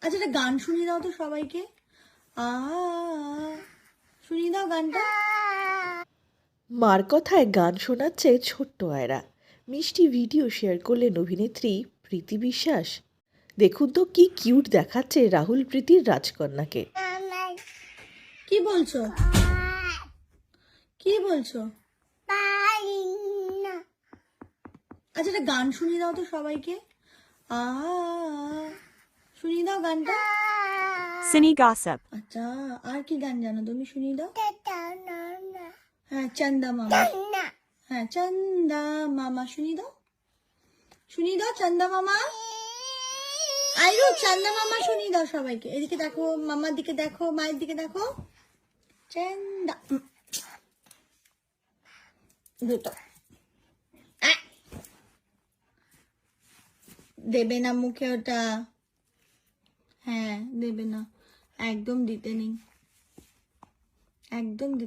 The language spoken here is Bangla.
আচ্ছা একটা গান শুনিয়ে দাও তো সবাইকে। আ শুনিয়ে দাও গানটা। মার কথায় গান শোনাচ্ছে ছোট্ট আয়রা। মিষ্টি ভিডিও শেয়ার করলেন অভিনেত্রী প্রীতি বিশ্বাস। দেখুন তো কি কিউট দেখাচ্ছে রাহুল প্রীতির রাজকন্যাকে। কি বলছো? কি বলছো? আচ্ছা একটা গান শুনিয়ে দাও তো সবাইকে। আ শুনিয়ে দাও গানটা। Cine Gossip. আচ্ছা আর কি গান জানো তুমি, শুনিয়ে দাও। হ্যাঁ চন্দা মামা। হ্যাঁ চন্দা মামা শুনিয়ে দাও। শুনিয়ে দাও চন্দা মামা। আইরো চন্দা মামা শুনিয়ে দাও সবাইকে। এদিকে দেখো, মামার দিকে দেখো, মায়ের দিকে দেখো। চন্দা দুটো আহ! দেবে না মুখে ওটা। হ্যাঁ দেবে না, একদম দিতে নেই, একদম দিতে